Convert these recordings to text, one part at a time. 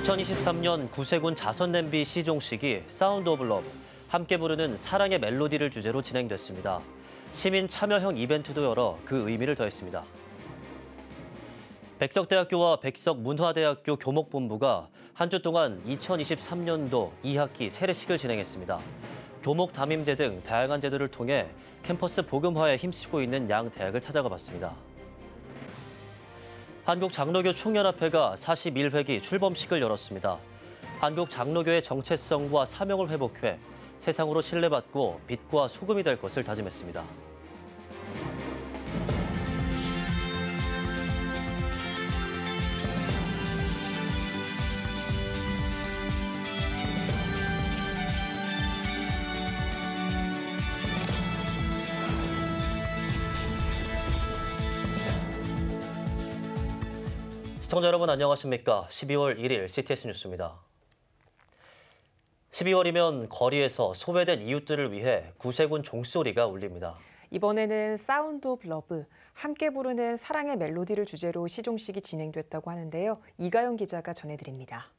2023년 구세군 자선냄비 시종식이 사운드 오브 러브, 함께 부르는 사랑의 멜로디를 주제로 진행됐습니다. 시민 참여형 이벤트도 열어 그 의미를 더했습니다. 백석대학교와 백석문화대학교 교목본부가 한 주 동안 2023년도 2학기 세례식을 진행했습니다. 교목 담임제 등 다양한 제도를 통해 캠퍼스 복음화에 힘쓰고 있는 양 대학을 찾아가 봤습니다. 한국장로교 총연합회가 41회기 출범식을 열었습니다. 한국장로교의 정체성과 사명을 회복해 세상으로 신뢰받고 빛과 소금이 될 것을 다짐했습니다. 시청자 여러분 안녕하십니까? 12월 1일 CTS 뉴스입니다. 12월이면 거리에서 소외된 이웃들을 위해 구세군 종소리가 울립니다. 이번에는 사운드 오브 러브, 함께 부르는 사랑의 멜로디를 주제로 시종식이 진행됐다고 하는데요. 이가영 기자가 전해드립니다.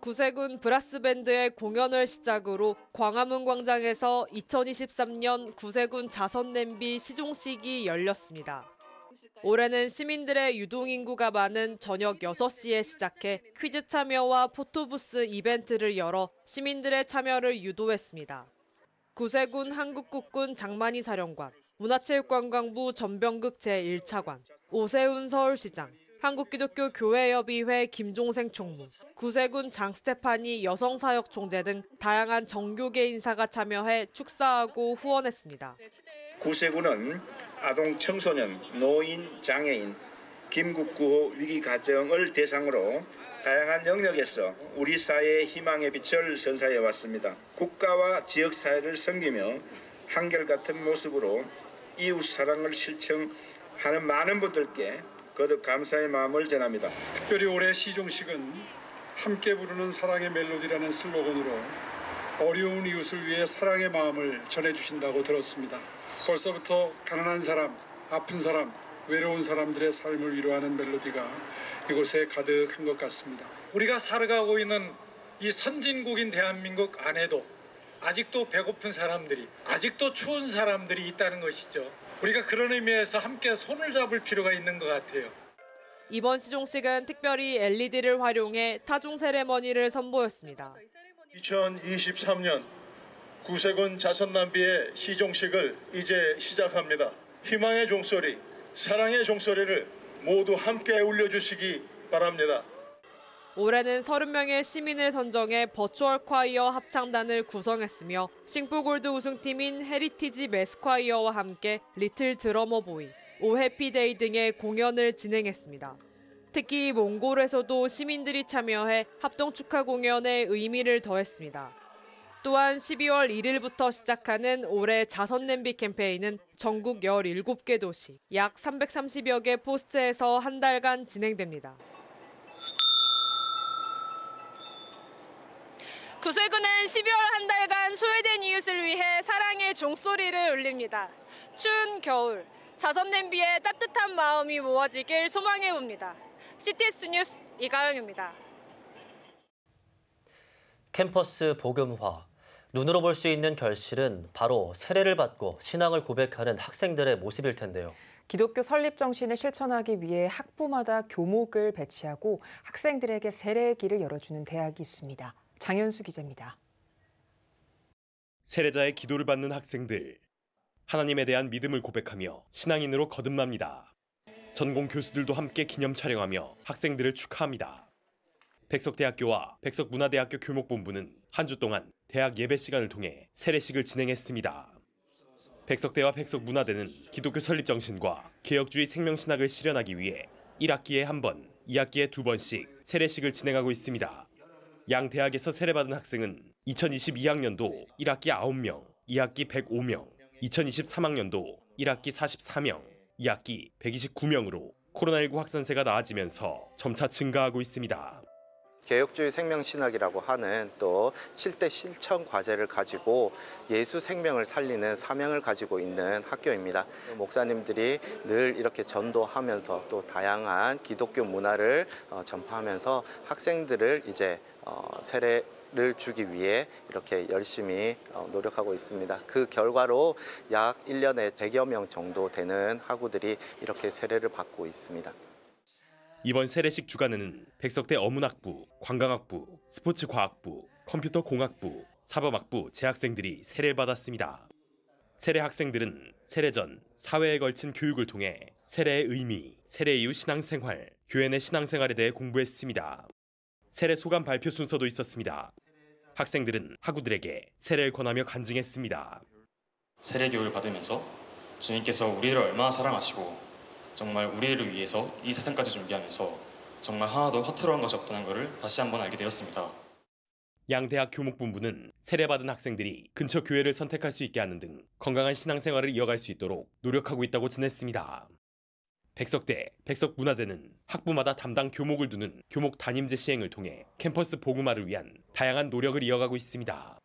구세군 브라스밴드의 공연을 시작으로 광화문 광장에서 2023년 구세군 자선냄비 시종식이 열렸습니다. 올해는 시민들의 유동인구가 많은 저녁 6시에 시작해 퀴즈 참여와 포토부스 이벤트를 열어 시민들의 참여를 유도했습니다. 구세군 한국국군 장만희 사령관, 문화체육관광부 전병극 제1차관, 오세훈 서울시장, 한국기독교교회협의회 김종생 총무, 구세군 장스테파니 여성사역총재 등 다양한 정교계 인사가 참여해 축사하고 후원했습니다. 구세군은 아동, 청소년, 노인, 장애인, 김국구호 위기가정을 대상으로 다양한 영역에서 우리 사회의 희망의 빛을 선사해 왔습니다. 국가와 지역사회를 섬기며 한결같은 모습으로 이웃 사랑을 실천하는 많은 분들께 거듭 감사의 마음을 전합니다. 특별히 올해 시종식은 함께 부르는 사랑의 멜로디라는 슬로건으로 어려운 이웃을 위해 사랑의 마음을 전해주신다고 들었습니다. 벌써부터 가난한 사람, 아픈 사람, 외로운 사람들의 삶을 위로하는 멜로디가 이곳에 가득한 것 같습니다. 우리가 살아가고 있는 이 선진국인 대한민국 안에도 아직도 배고픈 사람들이, 아직도 추운 사람들이 있다는 것이죠. 우리가 그런 의미에서 함께 손을 잡을 필요가 있는 것 같아요. 이번 시종식은 특별히 LED를 활용해 타종 세레머니를 선보였습니다. 2023년 구세군 자선냄비의 시종식을 이제 시작합니다. 희망의 종소리, 사랑의 종소리를 모두 함께 울려주시기 바랍니다. 올해는 30명의 시민을 선정해 버추얼 콰이어 합창단을 구성했으며 싱포골드 우승팀인 헤리티지 매스콰이어와 함께 리틀 드러머 보이, 오 해피데이 등의 공연을 진행했습니다. 특히 몽골에서도 시민들이 참여해 합동 축하 공연에 의미를 더했습니다. 또한 12월 1일부터 시작하는 올해 자선냄비 캠페인은 전국 17개 도시, 약 330여 개 포스트에서 한 달간 진행됩니다. 구세군은 12월 한 달간 소외된 이웃을 위해 사랑의 종소리를 울립니다. 추운 겨울, 자선냄비에 따뜻한 마음이 모아지길 소망해봅니다. CTS 뉴스 이가영입니다. 캠퍼스 복음화. 눈으로 볼 수 있는 결실은 바로 세례를 받고 신앙을 고백하는 학생들의 모습일 텐데요. 기독교 설립 정신을 실천하기 위해 학부마다 교목을 배치하고 학생들에게 세례의 길을 열어주는 대학이 있습니다. 장현수 기자입니다. 세례자의 기도를 받는 학생들. 하나님에 대한 믿음을 고백하며 신앙인으로 거듭납니다. 전공 교수들도 함께 기념 촬영하며 학생들을 축하합니다. 백석대학교와 백석문화대학교 교목본부는 한 주 동안 대학 예배 시간을 통해 세례식을 진행했습니다. 백석대와 백석문화대는 기독교 설립 정신과 개혁주의 생명신학을 실현하기 위해 1학기에 1번, 2학기에 2번씩 세례식을 진행하고 있습니다. 양 대학에서 세례받은 학생은 2022학년도 1학기 9명, 2학기 105명, 2023학년도 1학기 44명, 2학기 129명으로 코로나19 확산세가 나아지면서 점차 증가하고 있습니다. 개혁주의 생명신학이라고 하는 또 실대 실천 과제를 가지고 예수 생명을 살리는 사명을 가지고 있는 학교입니다. 목사님들이 늘 이렇게 전도하면서 또 다양한 기독교 문화를 전파하면서 학생들을 이제 세례를 주기 위해 이렇게 열심히 노력하고 있습니다. 그 결과로 약 1년에 100여 명 정도 되는 학우들이 이렇게 세례를 받고 있습니다. 이번 세례식 주간에는 백석대 어문학부, 관광학부, 스포츠과학부, 컴퓨터공학부, 사범학부 재학생들이 세례를 받았습니다. 세례 학생들은 세례 전 사회에 걸친 교육을 통해 세례의 의미, 세례 이후 신앙생활, 교회 내 신앙생활에 대해 공부했습니다. 세례 소감 발표 순서도 있었습니다. 학생들은 학우들에게 세례를 권하며 간증했습니다. 세례 교육을 받으면서 주님께서 우리를 얼마나 사랑하시고 정말 우리를 위해서 이 세상까지 준비하면서 정말 하나도 허투루한 것이 없다는 것을 다시 한번 알게 되었습니다. 양대학 교목본부는 세례받은 학생들이 근처 교회를 선택할 수 있게 하는 등 건강한 신앙생활을 이어갈 수 있도록 노력하고 있다고 전했습니다. 백석대, 백석문화대는 학부마다 담당 교목을 두는 교목 담임제 시행을 통해 캠퍼스 복음화를 위한 다양한 노력을 이어가고 있습니다.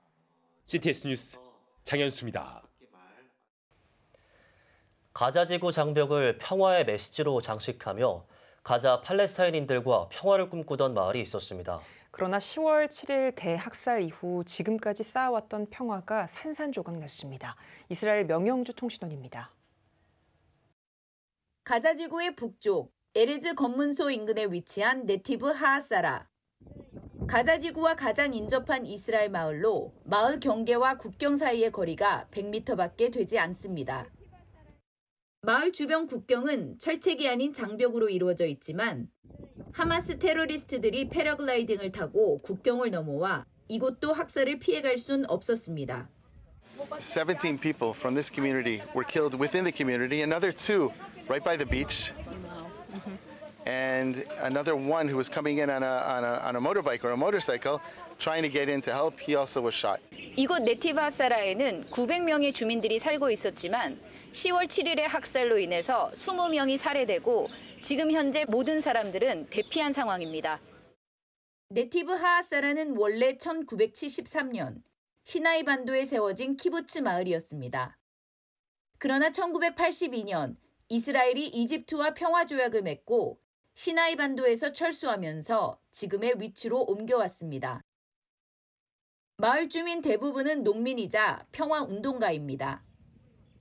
CTS 뉴스 장현수입니다. 가자지구 장벽을 평화의 메시지로 장식하며 가자 팔레스타인인들과 평화를 꿈꾸던 마을이 있었습니다. 그러나 10월 7일 대학살 이후 지금까지 쌓아왔던 평화가 산산조각 났습니다. 이스라엘 명영주 통신원입니다. 가자지구의 북쪽 에르즈 검문소 인근에 위치한 네티브 하아사라. 가자지구와 가장 인접한 이스라엘 마을로 마을 경계와 국경 사이의 거리가 100m밖에 되지 않습니다. 마을 주변 국경은 철책이 아닌 장벽으로 이루어져 있지만 하마스 테러리스트들이 패러글라이딩을 타고 국경을 넘어와 이곳도 학살을 피해갈 순 없었습니다. 17 people from this community were killed within the community, another 2 right by the beach, and another one who was coming in on a motorbike or a motorcycle trying to get in to help. He also was shot. 이곳 네티브 하사라에는 900명의 주민들이 살고 있었지만 10월 7일의 학살로 인해서 20명이 살해되고 지금 현재 모든 사람들은 대피한 상황입니다. 네티브 하아사라는 원래 1973년 시나이 반도에 세워진 키부츠 마을이었습니다. 그러나 1982년 이스라엘이 이집트와 평화조약을 맺고 시나이 반도에서 철수하면서 지금의 위치로 옮겨왔습니다. 마을 주민 대부분은 농민이자 평화운동가입니다.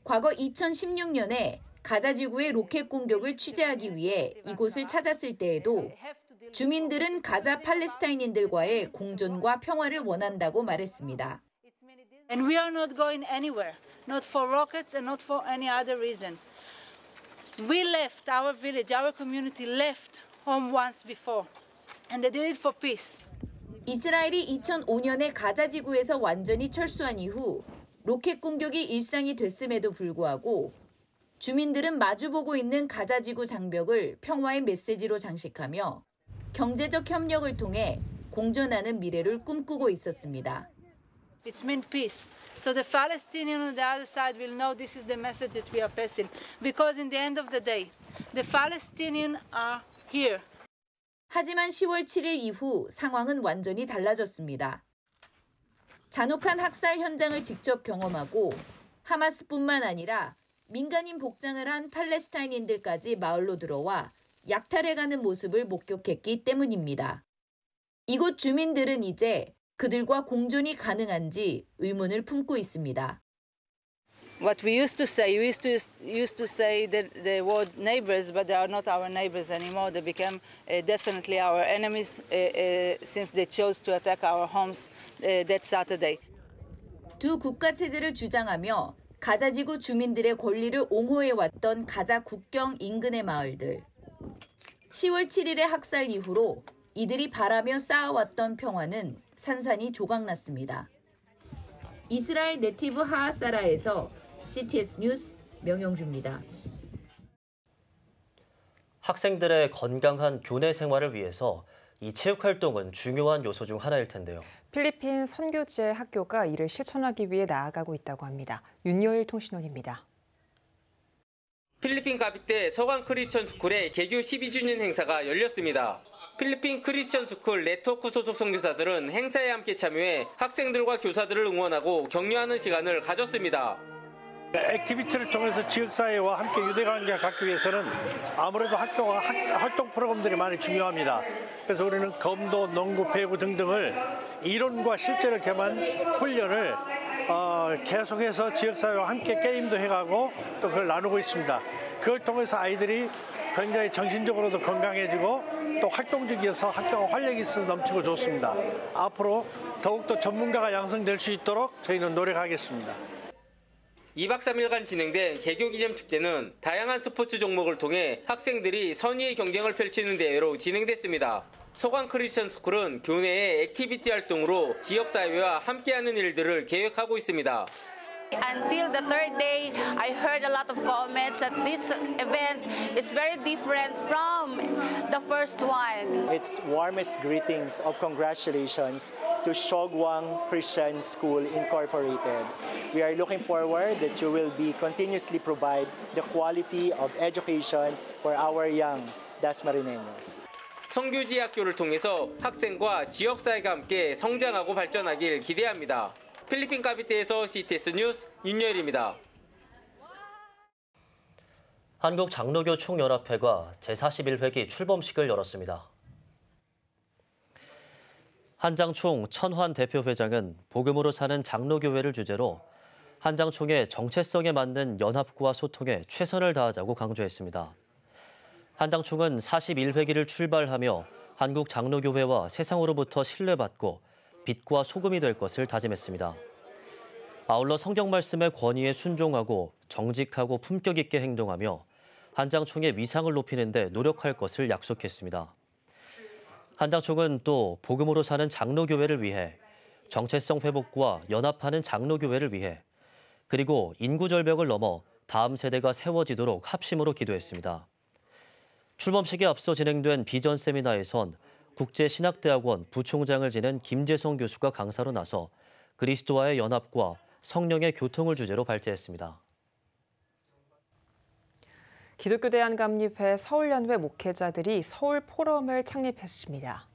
과거 2016년에 가자지구의 로켓 공격을 취재하기 위해 이곳을 찾았을 때에도 주민들은 가자 팔레스타인인들과의 공존과 평화를 원한다고 말했습니다. And we are not going anywhere, not for rockets and not for any other reason. We left our village, our community left home once before, and they did it for peace. 이스라엘이 2005년에 가자지구에서 완전히 철수한 이후 로켓 공격이 일상이 됐음에도 불구하고 주민들은 마주보고 있는 가자지구 장벽을 평화의 메시지로 장식하며 경제적 협력을 통해 공존하는 미래를 꿈꾸고 있었습니다. It meant peace. So the Palestinian on the other side will know this is the message that we are passing. Because in the end of the day, the Palestinians are here. 하지만 10월 7일 이후 상황은 완전히 달라졌습니다. 잔혹한 학살 현장을 직접 경험하고 하마스뿐만 아니라 민간인 복장을 한 팔레스타인인들까지 마을로 들어와 약탈해가는 모습을 목격했기 때문입니다. 이곳 주민들은 이제 그들과 공존이 가능한지 의문을 품고 있습니다. What we used to say that the word neighbors, but they are not our neighbors anymore. They became definitely our enemies since they chose to attack our homes that Saturday. 두 국가 체제를 주장하며 가자지구 주민들의 권리를 옹호해왔던 가자 국경 인근의 마을들. 10월 7일의 학살 이후로 이들이 바라며 쌓아왔던 평화는 산산이 조각났습니다. 이스라엘 네티브 하아사라에서 CTS 뉴스 명영주입니다. 학생들의 건강한 교내 생활을 위해서 이 체육활동은 중요한 요소 중 하나일 텐데요. 필리핀 선교지의 학교가 이를 실천하기 위해 나아가고 있다고 합니다. 윤여일 통신원입니다. 필리핀 가비떼 서강 크리스천 스쿨의 개교 12주년 행사가 열렸습니다. 필리핀 크리스천 스쿨 네트워크 소속 선교사들은 행사에 함께 참여해 학생들과 교사들을 응원하고 격려하는 시간을 가졌습니다. 액티비티를 통해서 지역사회와 함께 유대관계를 갖기 위해서는 아무래도 학교와 활동 프로그램들이 많이 중요합니다. 그래서 우리는 검도, 농구, 배구 등등을 이론과 실제를 겸한 훈련을 계속해서 지역사회와 함께 게임도 해가고 또 그걸 나누고 있습니다. 그걸 통해서 아이들이 굉장히 정신적으로도 건강해지고 또 활동적이어서 학교가 활력이 있어서 넘치고 좋습니다. 앞으로 더욱더 전문가가 양성될 수 있도록 저희는 노력하겠습니다. 2박 3일간 진행된 개교기념축제는 다양한 스포츠 종목을 통해 학생들이 선의의 경쟁을 펼치는 대회로 진행됐습니다. 소관 크리스천 스쿨은 교내의 액티비티 활동으로 지역사회와 함께하는 일들을 계획하고 있습니다. Until the third day, I heard a lot of comments that this event is very different from the first one. Its warmest greetings of congratulations to Shogwang Christian School Incorporated. We are looking forward that you will be continuously provide the quality of education for our young Dasmarineños. 성교지 학교를 통해서 학생과 지역사회가 함께 성장하고 발전하길 기대합니다. 필리핀 카비테에서 CTS 뉴스 윤여일입니다. 한국장로교 총연합회가 제41회기 출범식을 열었습니다. 한장총 천환 대표회장은 복음으로 사는 장로교회를 주제로 한장총의 정체성에 맞는 연합과 소통에 최선을 다하자고 강조했습니다. 한장총은 41회기를 출발하며 한국장로교회와 세상으로부터 신뢰받고 빛과 소금이 될 것을 다짐했습니다. 아울러 성경 말씀의 권위에 순종하고 정직하고 품격 있게 행동하며 한장총의 위상을 높이는 데 노력할 것을 약속했습니다. 한장총은 또 복음으로 사는 장로교회를 위해 정체성 회복과 연합하는 장로교회를 위해 그리고 인구 절벽을 넘어 다음 세대가 세워지도록 합심으로 기도했습니다. 출범식에 앞서 진행된 비전 세미나에선 국제신학대학원 부총장을 지낸 김재성 교수가 강사로 나서 그리스도와의 연합과 성령의 교통을 주제로 발제했습니다. 기독교 대한감립회 서울연회 목회자들이 서울포럼을 창립했습니다.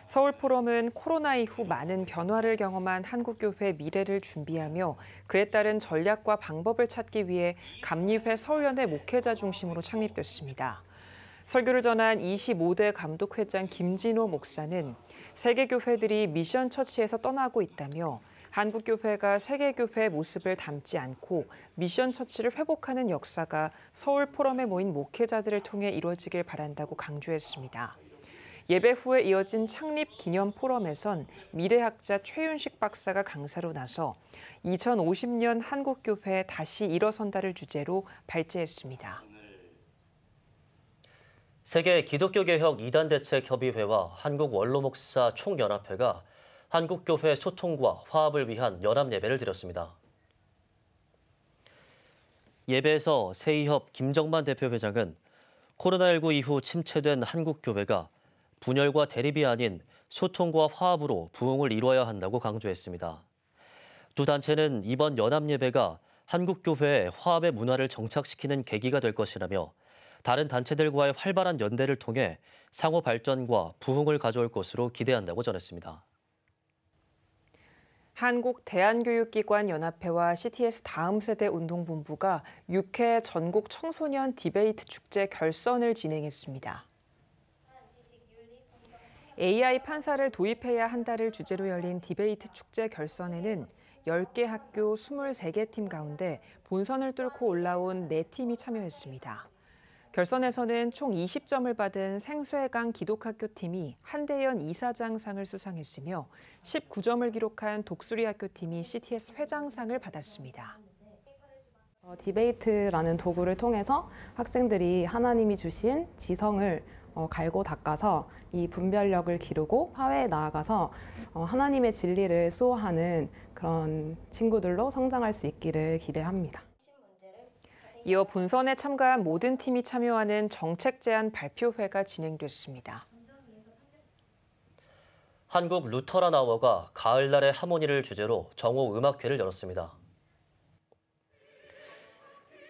서울포럼은 코로나 이후 많은 변화를 경험한 한국교회 미래를 준비하며 그에 따른 전략과 방법을 찾기 위해 감립회 서울연회 목회자 중심으로 창립됐습니다. 설교를 전한 25대 감독회장 김진호 목사는 세계교회들이 미션 처치에서 떠나고 있다며 한국교회가 세계교회의 모습을 담지 않고 미션 처치를 회복하는 역사가 서울포럼에 모인 목회자들을 통해 이루어지길 바란다고 강조했습니다. 예배 후에 이어진 창립 기념 포럼에선 미래학자 최윤식 박사가 강사로 나서 2050년 한국교회 다시 일어선다를 주제로 발제했습니다. 세계 기독교개혁 2단 대책협의회와 한국원로목사 총연합회가 한국교회 소통과 화합을 위한 연합예배를 드렸습니다. 예배에서 세이협 김정만 대표회장은 코로나19 이후 침체된 한국교회가 분열과 대립이 아닌 소통과 화합으로 부흥을 이뤄야 한다고 강조했습니다. 두 단체는 이번 연합예배가 한국교회의 화합의 문화를 정착시키는 계기가 될 것이라며 다른 단체들과의 활발한 연대를 통해 상호 발전과 부흥을 가져올 것으로 기대한다고 전했습니다. 한국대한교육기관연합회와 CTS 다음세대운동본부가 6회 전국 청소년 디베이트 축제 결선을 진행했습니다. AI 판사를 도입해야 한다를 주제로 열린 디베이트 축제 결선에는 10개 학교 23개 팀 가운데 본선을 뚫고 올라온 4팀이 참여했습니다. 결선에서는 총 20점을 받은 생수해강 기독학교 팀이 한대연 이사장상을 수상했으며 19점을 기록한 독수리학교 팀이 CTS 회장상을 받았습니다. 디베이트라는 도구를 통해서 학생들이 하나님이 주신 지성을 갈고 닦아서 이 분별력을 기르고 사회에 나아가서 하나님의 진리를 수호하는 그런 친구들로 성장할 수 있기를 기대합니다. 이어 본선에 참가한 모든 팀이 참여하는 정책 제안 발표회가 진행됐습니다. 한국 루터란 아워가 가을날의 하모니를 주제로 정오 음악회를 열었습니다.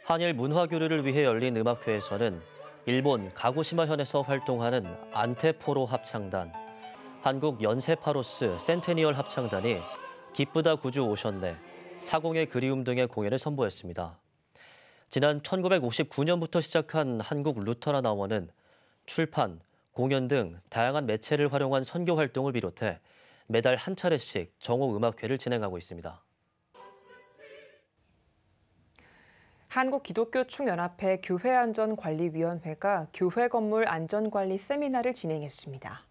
한일 문화 교류를 위해 열린 음악회에서는 일본 가고시마현에서 활동하는 안테포로 합창단, 한국 연세파로스 센테니얼 합창단이 기쁘다 구주 오셨네, 사공의 그리움 등의 공연을 선보였습니다. 지난 1959년부터 시작한 한국 루터란 아원은 출판, 공연 등 다양한 매체를 활용한 선교 활동을 비롯해 매달 한 차례씩 정오음악회를 진행하고 있습니다. 한국기독교총연합회 교회안전관리위원회가 교회 건물 안전관리 세미나를 진행했습니다.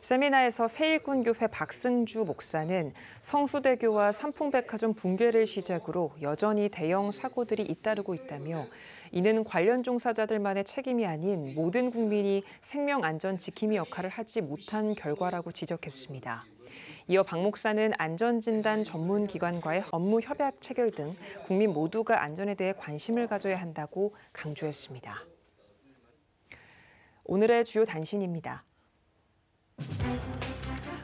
세미나에서 세일군교회 박승주 목사는 성수대교와 삼풍백화점 붕괴를 시작으로 여전히 대형 사고들이 잇따르고 있다며 이는 관련 종사자들만의 책임이 아닌 모든 국민이 생명 안전 지킴이 역할을 하지 못한 결과라고 지적했습니다. 이어 박 목사는 안전진단 전문기관과의 업무 협약 체결 등 국민 모두가 안전에 대해 관심을 가져야 한다고 강조했습니다. 오늘의 주요 단신입니다.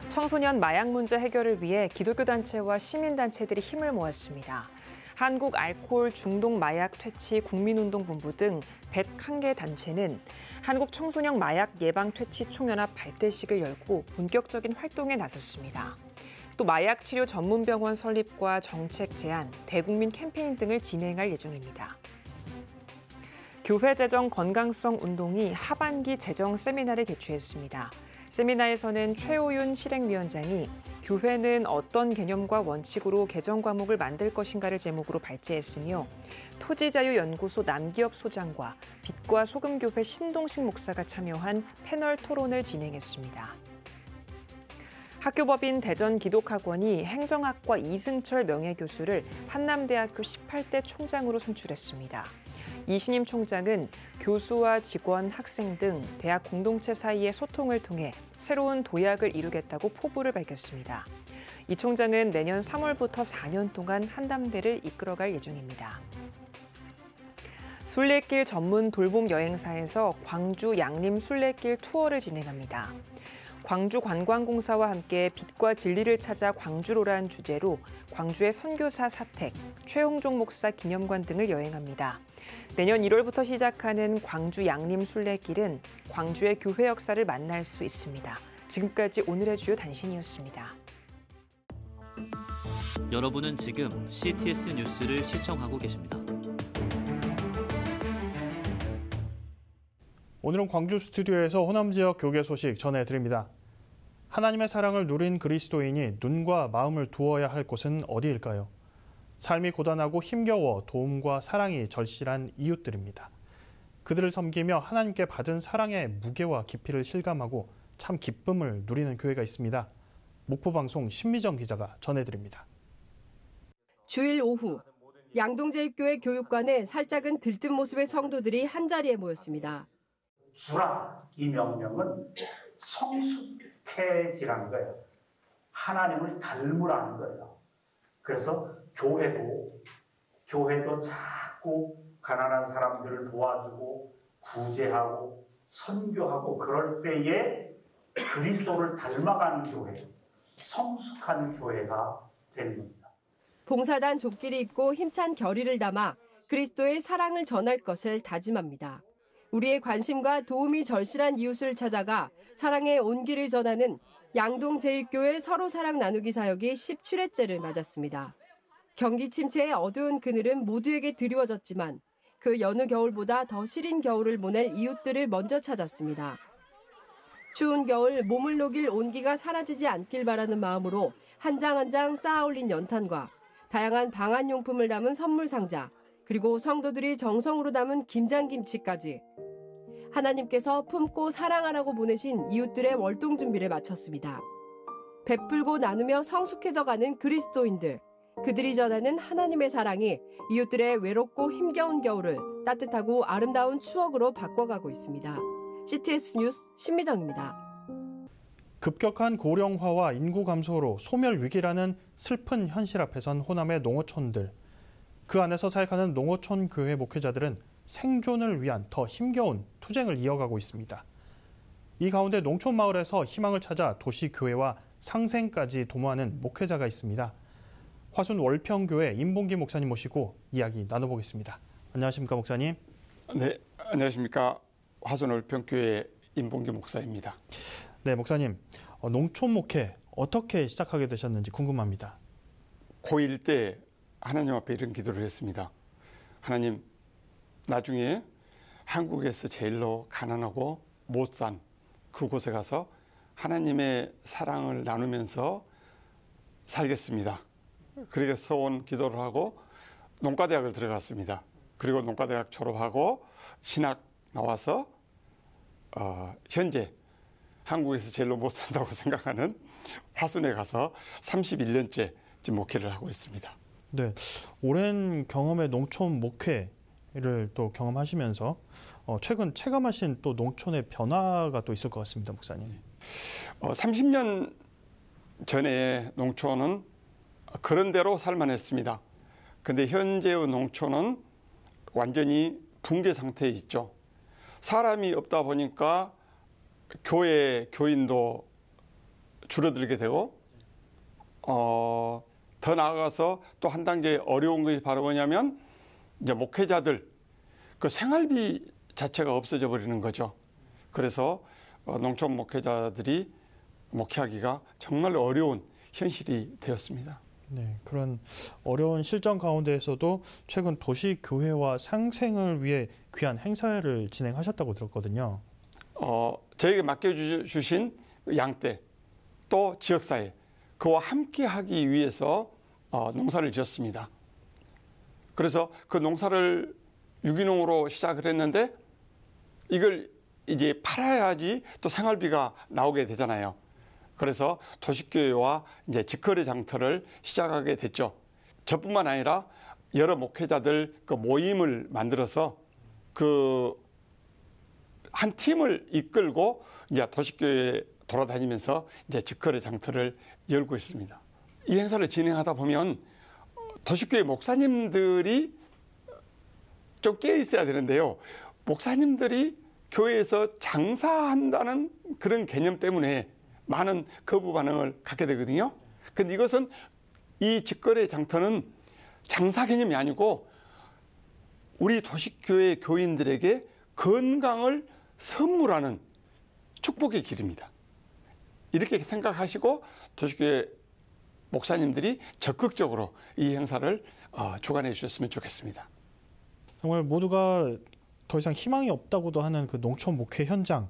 청소년 마약 문제 해결을 위해 기독교 단체와 시민단체들이 힘을 모았습니다. 한국 알코올 중독 마약 퇴치 국민운동본부 등 101개 단체는 한국 청소년 마약 예방 퇴치 총연합 발대식을 열고 본격적인 활동에 나섰습니다. 또 마약 치료 전문 병원 설립과 정책 제안, 대국민 캠페인 등을 진행할 예정입니다. 교회 재정 건강성 운동이 하반기 재정 세미나를 개최했습니다. 세미나에서는 최오윤 실행위원장이 교회는 어떤 개념과 원칙으로 개정 과목을 만들 것인가를 제목으로 발제했으며 토지자유연구소 남기엽 소장과 빛과 소금교회 신동식 목사가 참여한 패널 토론을 진행했습니다. 학교법인 대전기독학원이 행정학과 이승철 명예교수를 한남대학교 18대 총장으로 선출했습니다. 이신임 총장은 교수와 직원, 학생 등 대학 공동체 사이의 소통을 통해 새로운 도약을 이루겠다고 포부를 밝혔습니다. 이 총장은 내년 3월부터 4년 동안 한남대를 이끌어갈 예정입니다. 순례길 전문 돌봄 여행사에서 광주 양림 순례길 투어를 진행합니다. 광주관광공사와 함께 빛과 진리를 찾아 광주로란 주제로 광주의 선교사 사택, 최홍종 목사 기념관 등을 여행합니다. 내년 1월부터 시작하는 광주 양림 순례길은 광주의 교회 역사를 만날 수 있습니다. 지금까지 오늘의 주요 단신이었습니다. 여러분은 지금 CTS 뉴스를 시청하고 계십니다. 오늘은 광주 스튜디오에서 호남 지역 교계 소식 전해드립니다. 하나님의 사랑을 누린 그리스도인이 눈과 마음을 두어야 할 곳은 어디일까요? 삶이 고단하고 힘겨워 도움과 사랑이 절실한 이웃들입니다. 그들을 섬기며 하나님께 받은 사랑의 무게와 깊이를 실감하고 참 기쁨을 누리는 교회가 있습니다. 목포방송 신미정 기자가 전해드립니다. 주일 오후 양동제일교회 교육관에 살짝은 들뜬 모습의 성도들이 한자리에 모였습니다. 주라 이 명령은 성숙해지라는 거예요. 하나님을 닮으라는 거예요. 그래서 교회도 자꾸 가난한 사람들을 도와주고 구제하고 선교하고 그럴 때에 그리스도를 닮아가는 교회, 성숙한 교회가 되는 겁니다. 봉사단 조끼를 입고 힘찬 결의를 담아 그리스도의 사랑을 전할 것을 다짐합니다. 우리의 관심과 도움이 절실한 이웃을 찾아가 사랑의 온기를 전하는 양동제일교회 서로 사랑 나누기 사역이 17회째를 맞았습니다. 경기 침체의 어두운 그늘은 모두에게 드리워졌지만 그 여느 겨울보다 더 시린 겨울을 보낼 이웃들을 먼저 찾았습니다. 추운 겨울 몸을 녹일 온기가 사라지지 않길 바라는 마음으로 한 장 한 장 쌓아 올린 연탄과 다양한 방한용품을 담은 선물 상자, 그리고 성도들이 정성으로 담은 김장김치까지 하나님께서 품고 사랑하라고 보내신 이웃들의 월동 준비를 마쳤습니다. 베풀고 나누며 성숙해져가는 그리스도인들, 그들이 전하는 하나님의 사랑이 이웃들의 외롭고 힘겨운 겨울을 따뜻하고 아름다운 추억으로 바꿔가고 있습니다. CTS 뉴스 신미정입니다. 급격한 고령화와 인구 감소로 소멸 위기라는 슬픈 현실 앞에선 호남의 농어촌들, 그 안에서 사역하는 농어촌 교회 목회자들은 생존을 위한 더 힘겨운 투쟁을 이어가고 있습니다. 이 가운데 농촌 마을에서 희망을 찾아 도시교회와 상생까지 도모하는 목회자가 있습니다. 화순 월평교회 임봉기 목사님 모시고 이야기 나눠보겠습니다. 안녕하십니까 목사님? 네, 안녕하십니까. 화순 올평교회 임봉규 목사입니다. 네, 목사님. 농촌 목회 어떻게 시작하게 되셨는지 궁금합니다. 고1 때 하나님 앞에 이런 기도를 했습니다. 하나님, 나중에 한국에서 제일로 가난하고 못 산 그곳에 가서 하나님의 사랑을 나누면서 살겠습니다. 그래서 온 기도를 하고 농가대학을 들어갔습니다. 그리고 농가대학 졸업하고 신학 나와서 현재 한국에서 제일로 못 산다고 생각하는 화순에 가서 31년째 지금 목회를 하고 있습니다. 네, 오랜 경험의 농촌 목회를 또 경험하시면서 최근 체감하신 또 농촌의 변화가 또 있을 것 같습니다, 목사님. 30년 전에 농촌은 그런 대로 살만했습니다. 근데 현재의 농촌은 완전히 붕괴 상태에 있죠. 사람이 없다 보니까 교회 교인도 줄어들게 되고 더 나아가서 또 한 단계 어려운 것이 바로 뭐냐면 이제 목회자들 그 생활비 자체가 없어져 버리는 거죠. 그래서 농촌 목회자들이 목회하기가 정말 어려운 현실이 되었습니다. 네, 그런 어려운 실정 가운데에서도 최근 도시교회와 상생을 위해 귀한 행사를 진행하셨다고 들었거든요. 저에게 맡겨주신 양떼 또 지역사회 그와 함께 하기 위해서 농사를 지었습니다. 그래서 그 농사를 유기농으로 시작을 했는데 이걸 이제 팔아야지 또 생활비가 나오게 되잖아요. 그래서 도시교회와 이제 직거래 장터를 시작하게 됐죠. 저뿐만 아니라 여러 목회자들 그 모임을 만들어서 그 한 팀을 이끌고 이제 도시교회 돌아다니면서 이제 직거래 장터를 열고 있습니다. 이 행사를 진행하다 보면 도시교회 목사님들이 좀 깨어 있어야 되는데요. 목사님들이 교회에서 장사한다는 그런 개념 때문에 많은 거부 반응을 갖게 되거든요. 근데 이것은 이 직거래 장터는 장사 개념이 아니고 우리 도시교회 교인들에게 건강을 선물하는 축복의 길입니다. 이렇게 생각하시고 도시교회 목사님들이 적극적으로 이 행사를 주관해 주셨으면 좋겠습니다. 정말 모두가 더 이상 희망이 없다고도 하는 그 농촌 목회 현장,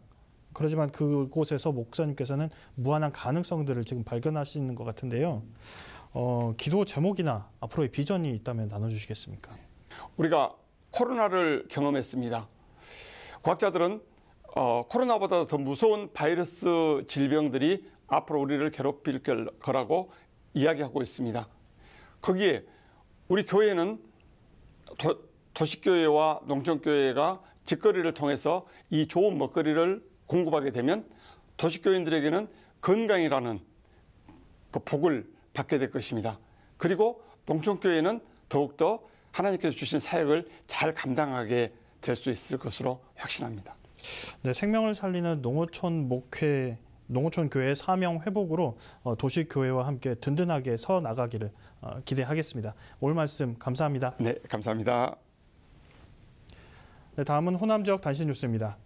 그렇지만 그곳에서 목사님께서는 무한한 가능성들을 지금 발견하시는 것 같은데요. 기도 제목이나 앞으로의 비전이 있다면 나눠주시겠습니까? 우리가 코로나를 경험했습니다. 과학자들은 코로나보다 더 무서운 바이러스 질병들이 앞으로 우리를 괴롭힐 거라고 이야기하고 있습니다. 거기에 우리 교회는 도시교회와 농촌교회가 직거래를 통해서 이 좋은 먹거리를 공급하게 되면 도시교인들에게는 건강이라는 그 복을 받게 될 것입니다. 그리고 농촌교회는 더욱더 하나님께서 주신 사역을 잘 감당하게 될 수 있을 것으로 확신합니다. 네, 생명을 살리는 농어촌 목회, 농어촌 교회의 사명 회복으로 도시교회와 함께 든든하게 서 나가기를 기대하겠습니다. 오늘 말씀 감사합니다. 네, 감사합니다. 네, 다음은 호남 지역 단신 뉴스입니다.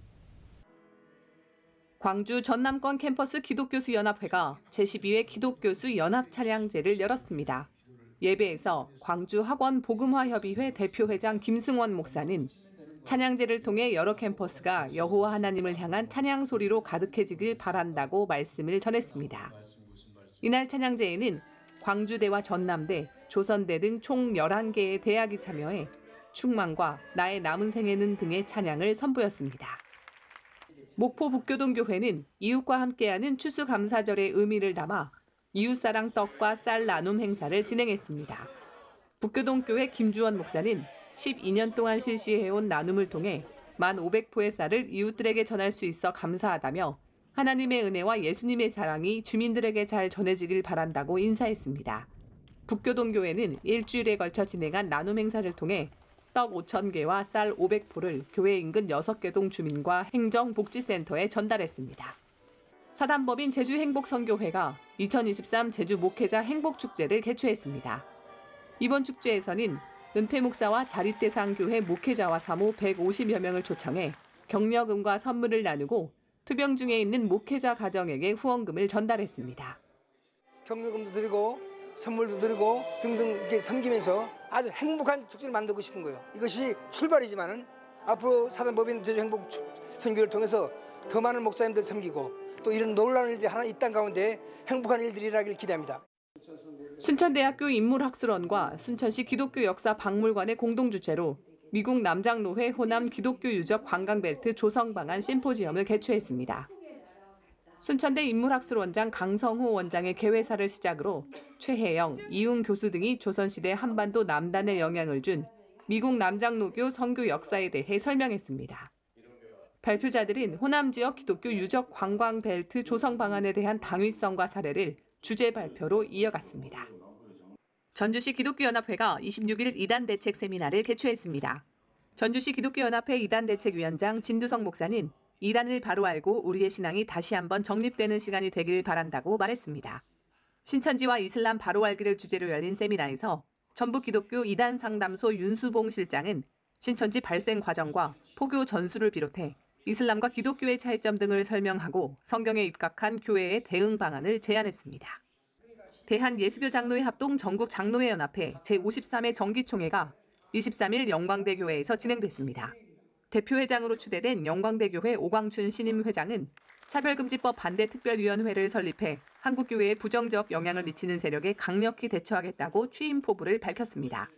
광주 전남권 캠퍼스 기독교수 연합회가 제12회 기독교수 연합 찬양제를 열었습니다. 예배에서 광주 학원 복음화 협의회 대표회장 김승원 목사는 찬양제를 통해 여러 캠퍼스가 여호와 하나님을 향한 찬양 소리로 가득해지길 바란다고 말씀을 전했습니다. 이날 찬양제에는 광주대와 전남대, 조선대 등 총 11개의 대학이 참여해 충만과 나의 남은 생애는 등의 찬양을 선보였습니다. 목포 북교동교회는 이웃과 함께하는 추수감사절의 의미를 담아 이웃사랑 떡과 쌀 나눔 행사를 진행했습니다. 북교동교회 김주원 목사는 12년 동안 실시해온 나눔을 통해 1,500포의 쌀을 이웃들에게 전할 수 있어 감사하다며 하나님의 은혜와 예수님의 사랑이 주민들에게 잘 전해지길 바란다고 인사했습니다. 북교동교회는 일주일에 걸쳐 진행한 나눔 행사를 통해 떡 5,000개와 쌀 500포를 교회 인근 6개 동 주민과 행정복지센터에 전달했습니다. 사단법인 제주행복선교회가 2023 제주 목회자 행복축제를 개최했습니다. 이번 축제에서는 은퇴 목사와 자립대상교회 목회자와 사모 150여 명을 초청해 격려금과 선물을 나누고 투병 중에 있는 목회자 가정에게 후원금을 전달했습니다. 격려금도 드리고 선물도 드리고 등등 이렇게 섬기면서 아주 행복한 축제를 만들고 싶은 거예요. 이것이 출발이지만은 앞으로 사단법인 제주행복 선교를 통해서 더 많은 목사님들 섬기고 또 이런 놀라운 일들이 하나 이 땅 가운데 행복한 일들이 일어나길 기대합니다. 순천대학교 인물학술원과 순천시 기독교 역사 박물관의 공동 주최로 미국 남장로회 호남 기독교 유적 관광벨트 조성 방안 심포지엄을 개최했습니다. 순천대 인물학술원장 강성호 원장의 개회사를 시작으로 최혜영, 이웅 교수 등이 조선시대 한반도 남단에 영향을 준 미국 남장로교 선교 역사에 대해 설명했습니다. 발표자들은 호남 지역 기독교 유적 관광 벨트 조성 방안에 대한 당위성과 사례를 주제 발표로 이어갔습니다. 전주시 기독교연합회가 26일 이단 대책 세미나를 개최했습니다. 전주시 기독교연합회 이단 대책위원장 진두성 목사는 이단을 바로 알고 우리의 신앙이 다시 한번 정립되는 시간이 되길 바란다고 말했습니다. 신천지와 이슬람 바로 알기를 주제로 열린 세미나에서 전북 기독교 이단 상담소 윤수봉 실장은 신천지 발생 과정과 포교 전수를 비롯해 이슬람과 기독교의 차이점 등을 설명하고 성경에 입각한 교회의 대응 방안을 제안했습니다. 대한예수교 장로회 합동 전국 장로회 연합회 제53회 정기총회가 23일 영광대 교회에서 진행됐습니다. 대표회장으로 추대된 영광대 교회 오광춘 신임 회장은 차별금지법 반대특별위원회를 설립해 한국교회에 부정적 영향을 미치는 세력에 강력히 대처하겠다고 취임 포부를 밝혔습니다.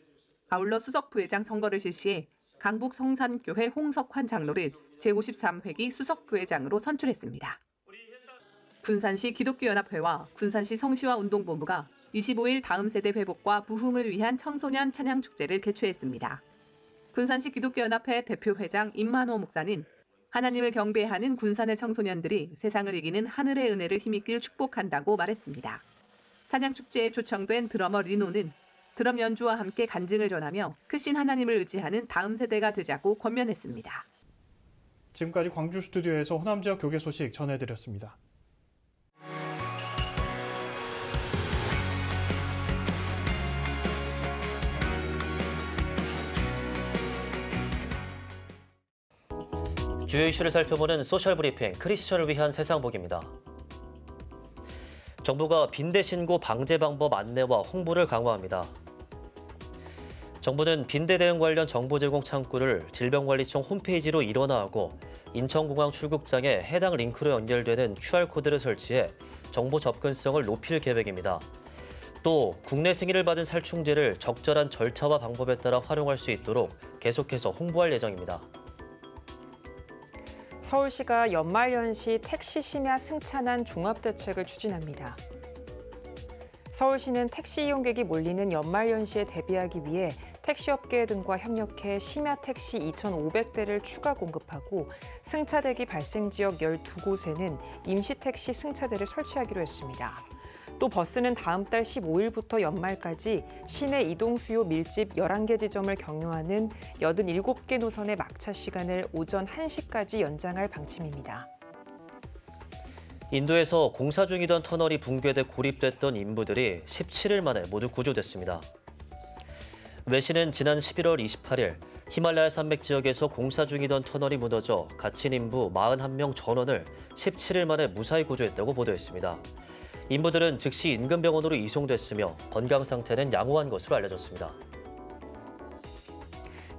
아울러 수석부회장 선거를 실시해 강북 성산교회 홍석환 장로를 제53회기 수석부회장으로 선출했습니다. 군산시 기독교연합회와 군산시 성시화운동본부가 25일 다음 세대 회복과 부흥을 위한 청소년 찬양축제를 개최했습니다. 군산시 기독교연합회 대표회장 임만호 목사는 하나님을 경배하는 군산의 청소년들이 세상을 이기는 하늘의 은혜를 힘입길 축복한다고 말했습니다. 찬양축제에 초청된 드러머 리노는 드럼 연주와 함께 간증을 전하며 크신 하나님을 의지하는 다음 세대가 되자고 권면했습니다. 지금까지 광주 스튜디오에서 호남 지역 교계 소식 전해드렸습니다. 주요 이슈를 살펴보는 소셜 브리핑 크리스천을 위한 세상복입니다. 정부가 빈대 신고 방제 방법 안내와 홍보를 강화합니다. 정부는 빈대 대응 관련 정보 제공 창구를 질병관리청 홈페이지로 일원화하고 인천공항 출국장에 해당 링크로 연결되는 QR코드를 설치해 정보 접근성을 높일 계획입니다. 또 국내 승인을 받은 살충제를 적절한 절차와 방법에 따라 활용할 수 있도록 계속해서 홍보할 예정입니다. 서울시가 연말연시 택시 심야 승차난 종합대책을 추진합니다. 서울시는 택시 이용객이 몰리는 연말연시에 대비하기 위해 택시업계 등과 협력해 심야 택시 2,500대를 추가 공급하고 승차 대기 발생 지역 12곳에는 임시 택시 승차대를 설치하기로 했습니다. 또 버스는 다음 달 15일부터 연말까지 시내 이동 수요 밀집 11개 지점을 경유하는 87개 노선의 막차 시간을 오전 1시까지 연장할 방침입니다. 인도에서 공사 중이던 터널이 붕괴돼 고립됐던 인부들이 17일 만에 모두 구조됐습니다. 외신은 지난 11월 28일 히말라야 산맥 지역에서 공사 중이던 터널이 무너져 갇힌 인부 41명 전원을 17일 만에 무사히 구조했다고 보도했습니다. 인부들은 즉시 인근병원으로 이송됐으며 건강 상태는 양호한 것으로 알려졌습니다.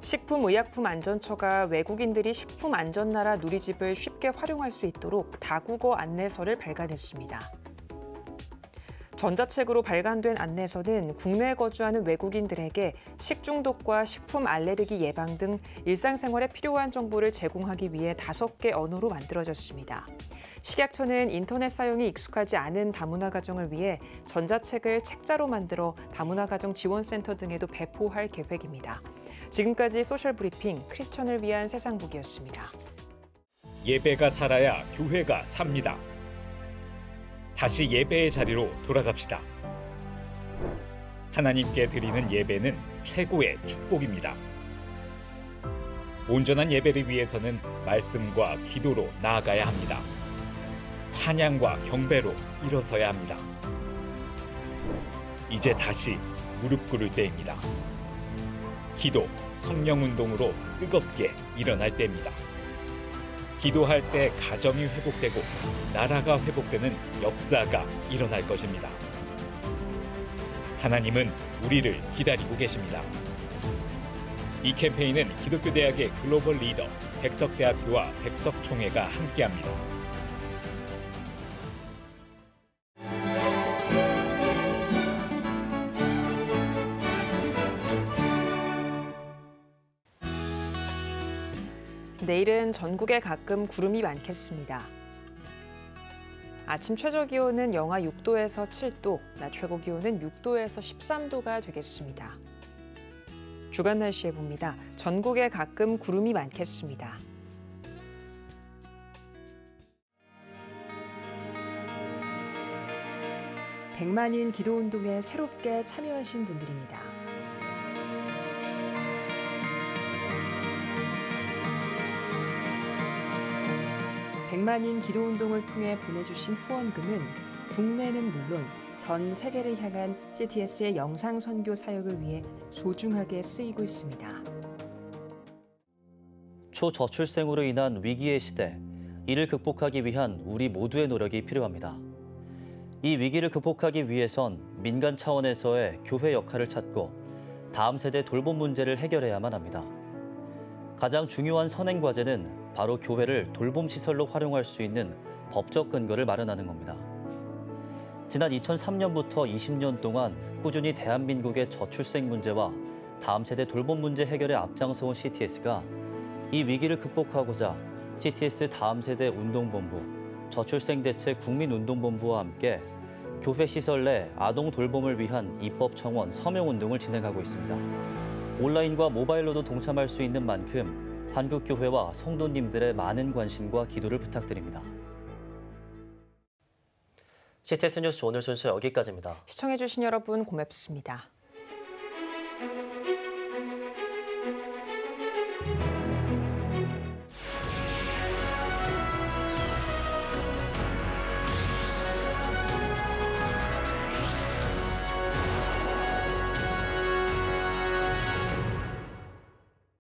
식품의약품안전처가 외국인들이 식품안전나라 누리집을 쉽게 활용할 수 있도록 다국어 안내서를 발간했습니다. 전자책으로 발간된 안내서는 국내에 거주하는 외국인들에게 식중독과 식품 알레르기 예방 등 일상생활에 필요한 정보를 제공하기 위해 5개 언어로 만들어졌습니다. 식약처는 인터넷 사용이 익숙하지 않은 다문화 가정을 위해 전자책을 책자로 만들어 다문화 가정 지원센터 등에도 배포할 계획입니다. 지금까지 소셜브리핑 크리스천을 위한 세상복이었습니다. 예배가 살아야 교회가 삽니다. 다시 예배의 자리로 돌아갑시다. 하나님께 드리는 예배는 최고의 축복입니다. 온전한 예배를 위해서는 말씀과 기도로 나아가야 합니다. 찬양과 경배로 일어서야 합니다. 이제 다시 무릎 꿇을 때입니다. 기도, 성령운동으로 뜨겁게 일어날 때입니다. 기도할 때 가정이 회복되고 나라가 회복되는 역사가 일어날 것입니다. 하나님은 우리를 기다리고 계십니다. 이 캠페인은 기독교대학의 글로벌 리더 백석대학교와 백석총회가 함께합니다. 내일은 전국에 가끔 구름이 많겠습니다. 아침 최저기온은 영하 6도에서 7도, 낮 최고기온은 6도에서 13도가 되겠습니다. 주간 날씨에 봅니다. 전국에 가끔 구름이 많겠습니다. 백만인 기도운동에 새롭게 참여하신 분들입니다. 백만인 기도운동을 통해 보내주신 후원금은 국내는 물론 전 세계를 향한 CTS의 영상 선교 사역을 위해 소중하게 쓰이고 있습니다. 초저출생으로 인한 위기의 시대, 이를 극복하기 위한 우리 모두의 노력이 필요합니다. 이 위기를 극복하기 위해선 민간 차원에서의 교회 역할을 찾고 다음 세대 돌봄 문제를 해결해야만 합니다. 가장 중요한 선행 과제는 바로 교회를 돌봄 시설로 활용할 수 있는 법적 근거를 마련하는 겁니다. 지난 2003년부터 20년 동안 꾸준히 대한민국의 저출생 문제와 다음 세대 돌봄 문제 해결에 앞장서온 CTS가 이 위기를 극복하고자 CTS 다음 세대 운동본부, 저출생 대책 국민운동본부와 함께 교회 시설 내 아동 돌봄을 위한 입법 청원 서명 운동을 진행하고 있습니다. 온라인과 모바일로도 동참할 수 있는 만큼 한국교회와 성도님들의 많은 관심과 기도를 부탁드립니다. CTS 뉴스 오늘 순서 여기까지입니다. 시청해주신 여러분 고맙습니다.